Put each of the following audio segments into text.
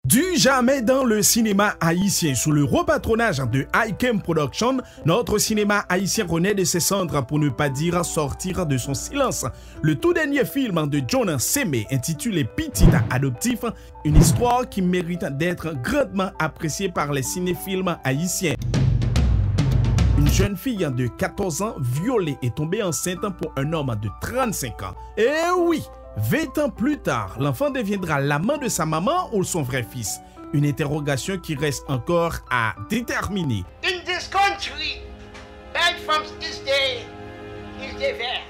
Du jamais dans le cinéma haïtien, sous le repatronage de Ikem Production, notre cinéma haïtien renaît de ses cendres, pour ne pas dire sortir de son silence. Le tout dernier film de John Semé, intitulé Petit Adoptif, une histoire qui mérite d'être grandement appréciée par les cinéphiles haïtiens. Une jeune fille de 14 ans violée et tombée enceinte pour un homme de 35 ans. Et oui! 20 ans plus tard, l'enfant deviendra l'amant de sa maman ou son vrai fils? Une interrogation qui reste encore à déterminer. In this country, bad from is the vert.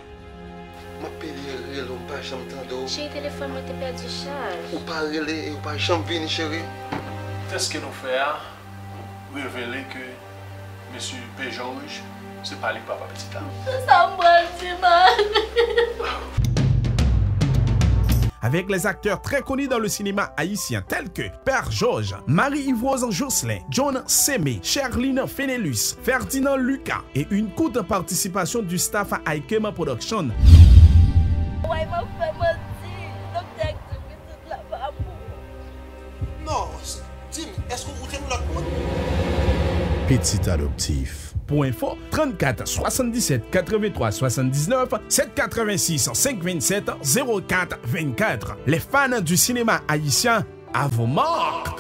Ma pili rele ou pa jam tando. Chéri, téléphone moi t'es perdu charge. Ou pa rele ou pa jam vini chéri. Qu'est-ce que nous faisons? Révéler que M. P. Georges, c'est pas lui papa petit là. Ça me mal. Avec les acteurs très connus dans le cinéma haïtien tels que Père Georges, Marie-Yvose Jocelyn, John Semé, Sherline Fenelus, Ferdinand Lucas et une courte participation du staff à Ikem Production. Ouais, ma femme m'a dit, docteur, tu fais toute la femme. Non, dis-moi, est-ce que vous êtes là quoi? Petit Adoptif. Pour info, 34 77 83 79 786 527 04 24. Les fans du cinéma haïtien, à vos marques!